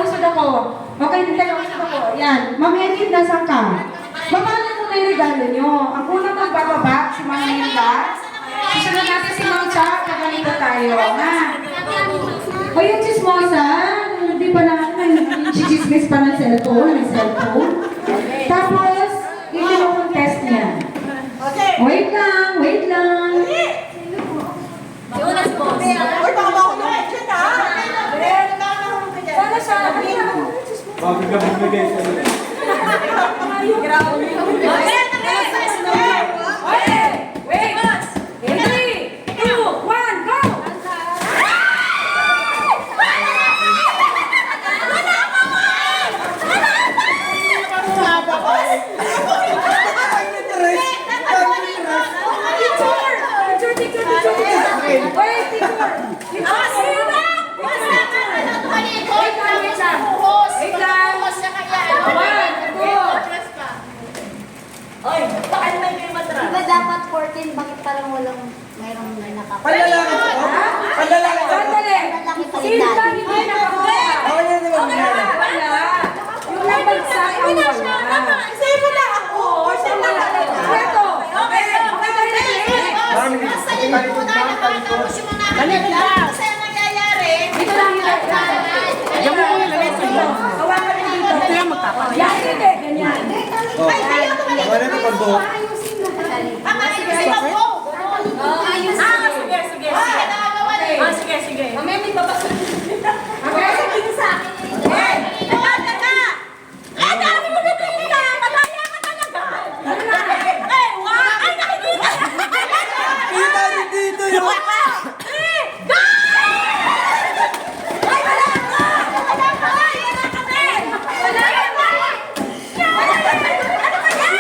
usod ako. Okay, taga-usod ako. Yan. Ma'am Edith, nasaan ka? Babala mo na yung regalo nyo. Ang unang magbababa, si Ma'am Hilda. Susunod natin si Ma'am Cha, kaganito tayo. Ha? O yung chismosa, hindi pa na, chismis pa ng cellphone, may cellphone. Tapos, yung tino-contest niya. Wait lang, wait lang. Jonas po. Uy, baka ba ako naman dyan, ha? Wala siya. Bakit ka bumigay sa nila? Wait! 3, 2, 1, go! Diba dapat 14, bakit parang walang mayroong nakapag? Panlalaki ko? Panlalaki ko? Sandali! Sino ba hindi nakakuha? Wala naman wala. Wala. Yung nabagsak ang wala. Sa'yo na ako. Sa'yo na ako. Ito. Okay. Basta yun muna naman, tapos yung mga nakakita. Kasi ang nangyayari, Dito lang yung Diyan mo yung lamit mo. hawakan niyo dito. Ito yung magkakaroon. Yan, hindi. Ganyan. Ay, kayo tumalit. Wala na pagbuhok. ang ayusin ako. Sige. Ay, nakagawa na eh. Sige, sige. Mamaya may babasag. Okay? Sabihin sa akin eh. Hey! Teka! Eh, dami mo na tingin ka! Madaya ka talaga! Eh, wow! Ay, nakikita! Kita rin dito yun. Eh! Guys! Ay, wala ka! Wala ka! Ay, wala ka din! Wala ka! Ano ba yan?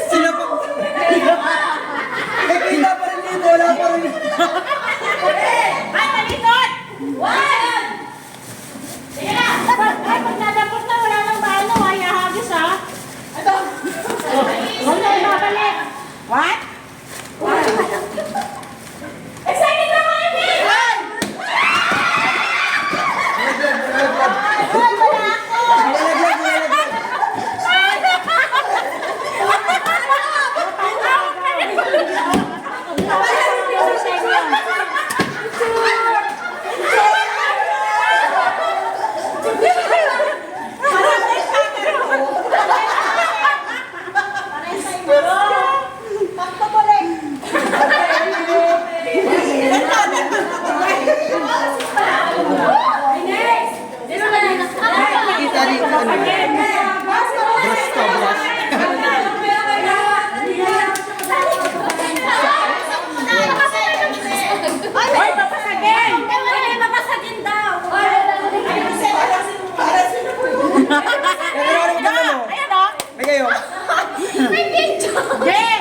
Sino pa? Eh, kita pa rin dito. Wala pa rin. What? Nalaglag, nalaglag. Kita rin ko. Ay, papasagin! Ay, papasagin daw! Nagkaroon mo naman mo. Ayan o. May kayo. May video! Yeah.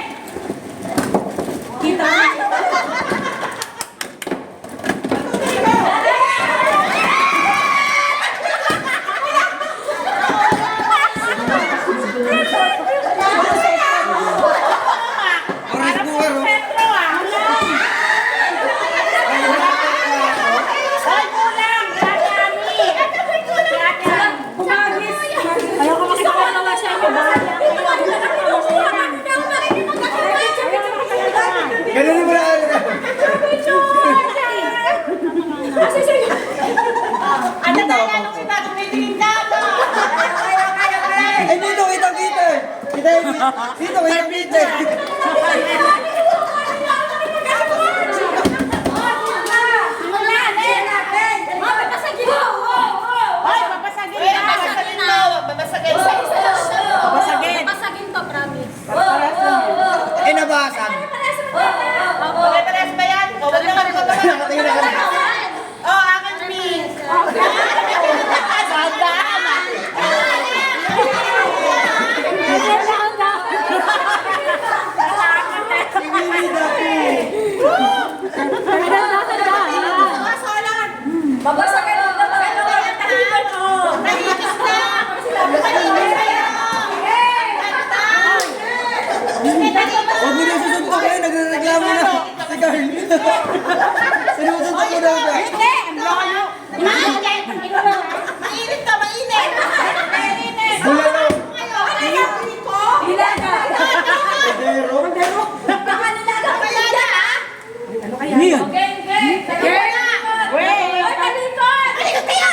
Oras mo karo. Petro ah. Ay, kulang. Kami. Humagis. Ayoko makikita na siya. Ganun mo na. Ano na yan? Nung kita, tumitingin ka! Eh, dito, kitang-kita. Kita, dito, kitang-kita. Ay, papasagin na. Papasagin to, promise. Eh, nabasag. Pare-pares ba yan? Huwag naman ito. Nakatingin na kami. Oh, akin pink. Sada. Sinusunod ko na ba? Hindi! Mainit! Mainit ka, mainit! Mainit! Bulalo. Ano yung piling ko? Hilaga. Pero. Baka nilaga pa yan, ha? Ano kaya? Ano yan? Okay, okay. Talikod na! Oy, talikod! Talikod kayo!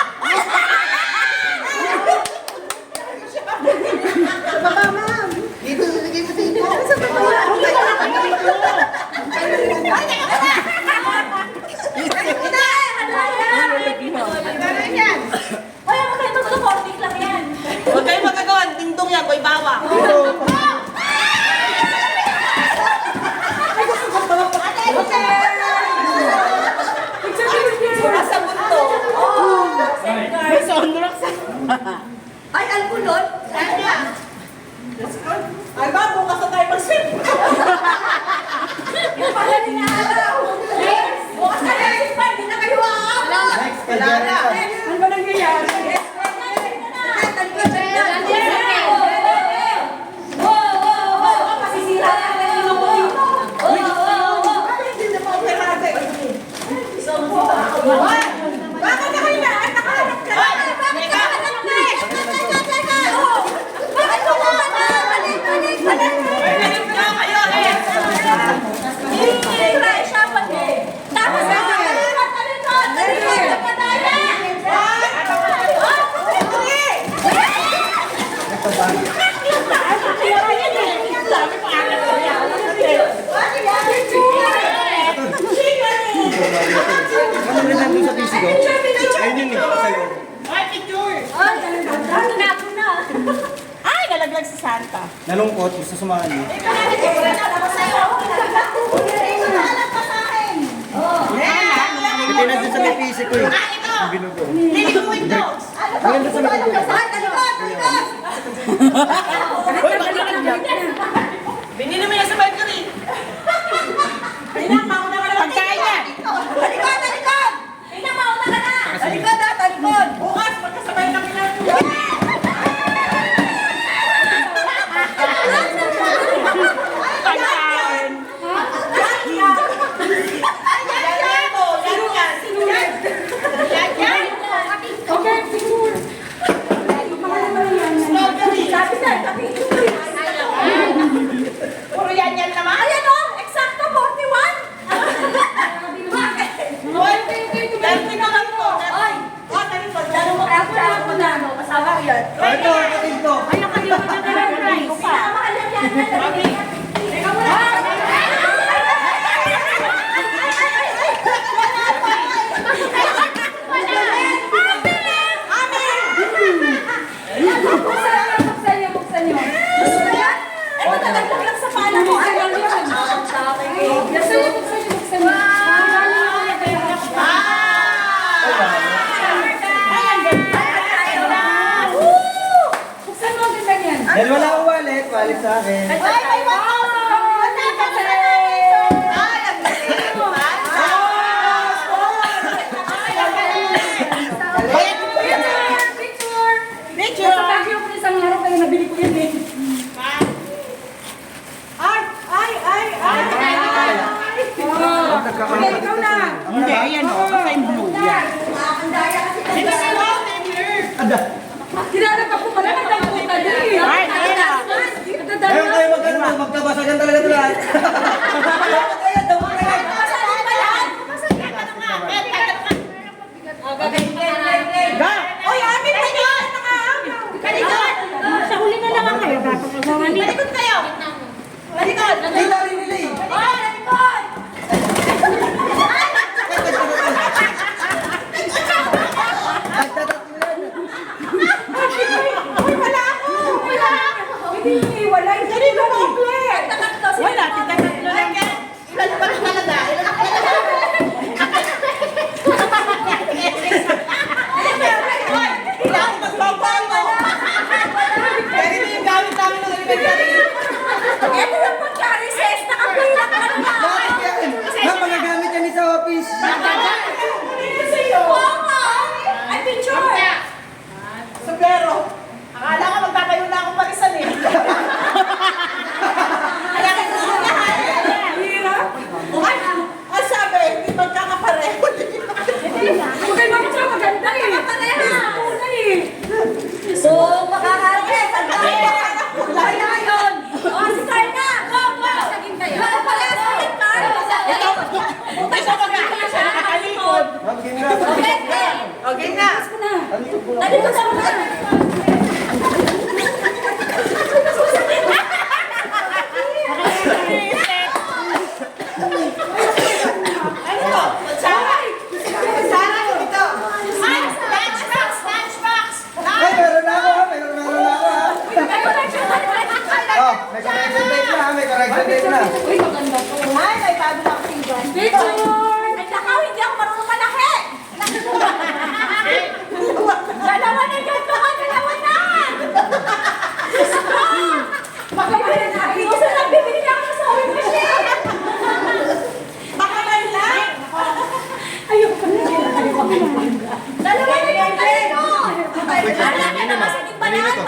Baba, ma'am. Dito, lagay mo dito. Sa baba. Ay, talikod na! Talikod na! Ano yan? Ay, ako kayo magsuporting lang yan. Huwag kayo magagawa. Dingdong yan. Boy bawa. Sa bunto. May sunrock sa... Ay, alkulot? Saan yan? Ay ba, bukas na tayo mag-sip. Yung pala ninalaw. Bukas na yan, pa, hindi na kayo aakaw. Next, kay Jennifer. Ano ba nangyayari? Bakit na kayo na? Nakahanap ka na? Bakit ka nakahanap na eh? Bakit ko ba? Balik! Galing ka kayo eh. Hindi, siya pa din. Tapos na, talikod! Ano rin nandun sa PC ko? Ayun yun eh, sa'yo. Ay, picture. Ay, nalaglag si Santa. Nalungkot, gusto sumali. Hindi nandun sa may PC ko eh. Ang binugo. Lilikuin to. Ayun nandun sa may PC ko. Uy, bakit nalaglag? Binili mo yan sa Mercury. Pagkain yan. Bukas, magkasabay kami lang. Pagkain. Okay, picture. Puro yan naman. Ayan o, eksakto 41. Bakit? Dati ka lang po. Ay, lalo mo ako na, no? Kasama ko yan. Ito, kapatid ko. Ay, nakalimutan na naman yung price ko pa. Mahal yan yan. Mami. Teka muna. Buksan niyo, buksan niyo. Gusto mo yan? Eh, matagagdag lang sa pala mo. Ay, ano yun? Buksan niyo, buksan niyo, buksan niyo. Buksan mo ang ganda niyan. Dahil wala akong wallet, wallet sa akin. Ay, may 1,000! 1,000! Ay, ang galing! Picture! Picture. Sa Baguio ko isang laro kaya nabili ko yan eh. Okay, ikaw na. Hindi, ayan o. Basta yung blue. Yan. Ang daya kasi Ada. Kilala ka po pala ng damputan din eh. Ay, ayan na. Ngayon kayo magkano, magkabasagan talaga ito lahat. Ga! Oy, amin pa yun! Talikod! Sa huli na lang kayo. Dapat magawa nila. Talikod kayo! Talikod! Dito rin nila eh. Oy, talikod! Nagtatatlo yan. Uy, wala ako! Wala ako! Hindi, wala. Hindi ko complete. Tatakto, Wala, tita Kanina. Kanina to.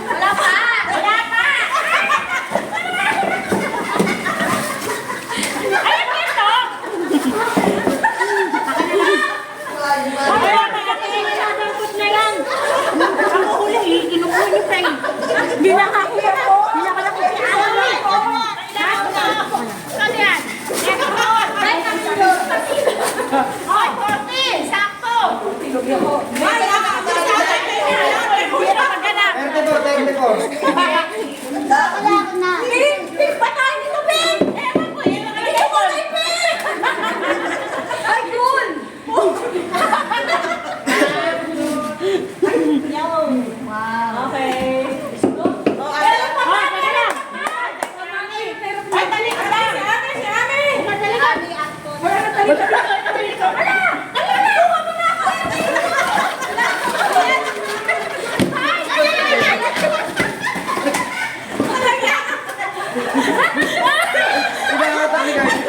Wala pa! Wala pa! Ayun dito! Wala pa natin sinasangkot na lang. Ako huli, kinukuha niyo pa eh. Hindi na ako yan. Hindi na pala kung Saan yan? Right ang sunod. Oy, 40! Sakto! Ay, Big ba tayo nito, Big? Ewan ko, Ay, cool! Wow. Okay. Ay, tali ka lang! Si Ami! Madali ka! Tali ka! Wala! Kuha mo na ako! Inahatak ni Carly.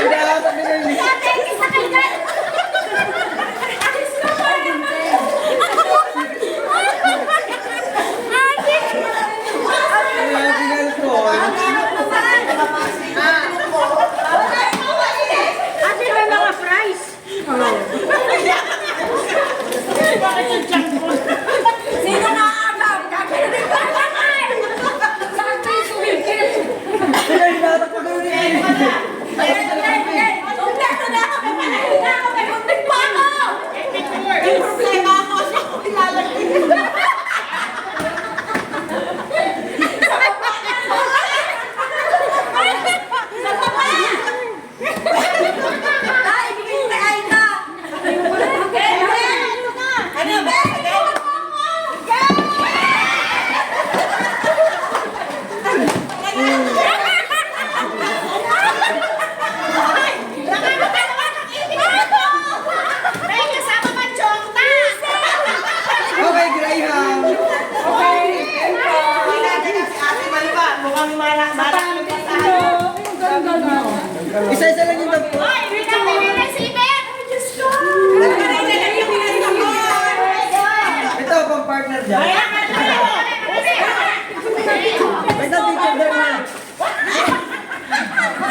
Inahatak ni Carly. Ate, isa kayo dyan! Alis ka pa naman! Inahatak ko. Ate, may mga fries! Sino na agam? Gagawin ko naman! Saan tayo sumikil? Inahatak ko doon eh. Kompleto na ako! May panahon na ako! May muntik pa ako! May problema ako sa kumilalagay. Sa baba! Ay, bigay na ay na! Ano ba? May kasama pa chongta! Okay, Graham. Isa-isa lang yung dagpo. Hoy, pinapili na si Ben! Diyos ko! Ito, pang partner dyan. Wait na, picture doon na.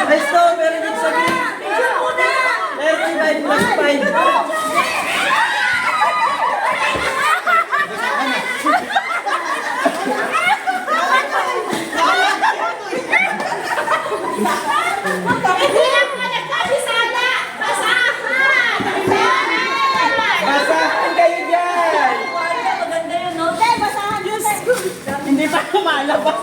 Ay, stop. Meron dito sa green. 35 plus 5. Hindi lang mga nagkabisala! Basahan! Basahan kayo dyan. Maganda yun, no? Te, basahan! Diyos ko! Hindi pa lumalabas.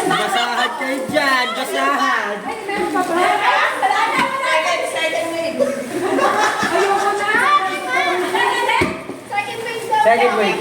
Basahan kayo dyan. Basahan. Ay, meron pa ba? Wala na! Ayoko na! Second wave daw! Second wave.